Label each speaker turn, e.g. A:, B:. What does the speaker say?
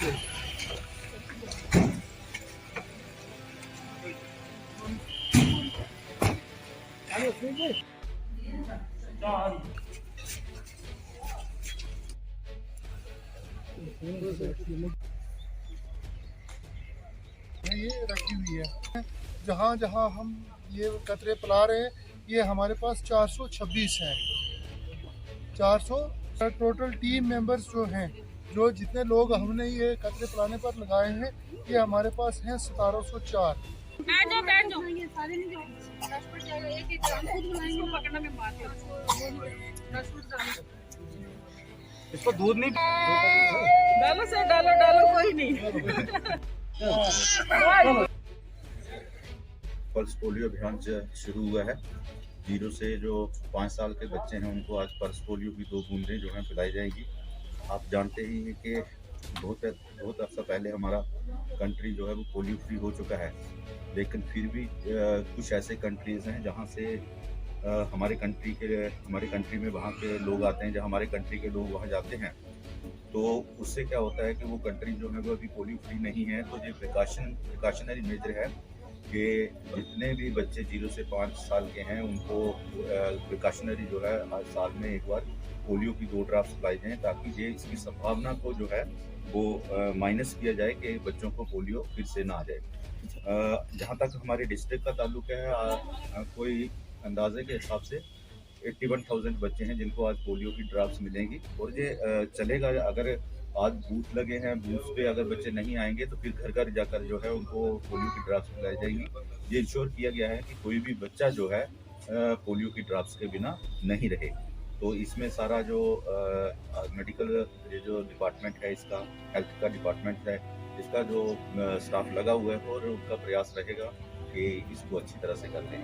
A: ये रखी हुई है। जहाँ जहाँ हम ये कतरे पिला रहे हैं, ये हमारे पास 426 हैं। 400 टोटल टीम मेंबर्स जो हैं, जो जितने लोग हमने ये कतरे पिलाने पर लगाए हैं, ये हमारे पास हैं 1704।
B: इसको दूध नहीं
C: डालो सर, डालो डालो, कोई नहीं।
D: पल्स पोलियो अभियान शुरू हुआ है। 0 से जो 5 साल के बच्चे हैं उनको आज पल्स पोलियो की 2 बूंदें जो हैं पिलाई जाएंगी। आप जानते ही हैं कि बहुत अर्सा पहले हमारा कंट्री जो है वो पोलियो फ्री हो चुका है, लेकिन फिर भी कुछ ऐसे कंट्रीज़ हैं जहाँ से हमारे कंट्री में वहाँ के लोग आते हैं, जहाँ हमारे कंट्री के लोग वहाँ जाते हैं, तो उससे क्या होता है कि वो कंट्री जो है वो अभी पोलियो फ्री नहीं है। तो ये प्रिकॉशनरी मेजर है कि जितने भी बच्चे 0 से 5 साल के हैं उनको प्रिकॉशनरी जो है हर साल में एक बार पोलियो की 2 ड्रॉप्स पिलाई जाएँ, ताकि ये इसकी संभावना को जो है वो माइनस किया जाए कि बच्चों को पोलियो फिर से ना आ जाए। जहाँ तक हमारे डिस्ट्रिक्ट का ताल्लुक है, कोई अंदाजे के हिसाब से 81,000 बच्चे हैं जिनको आज पोलियो की ड्रॉप्स मिलेंगी। और ये चलेगा, अगर आज बूथ लगे हैं, बूथ पे अगर बच्चे नहीं आएंगे तो फिर घर घर जाकर जो है उनको पोलियो की ड्रॉप्स पिलाई जाएंगी। ये इंश्योर किया गया है कि कोई भी बच्चा जो है पोलियो की ड्रॉप्स के बिना नहीं रहे। तो इसमें सारा जो मेडिकल ये जो डिपार्टमेंट है, इसका हेल्थ का डिपार्टमेंट है, इसका जो स्टाफ लगा हुआ है और उनका प्रयास रहेगा कि इसको अच्छी तरह से कर लें।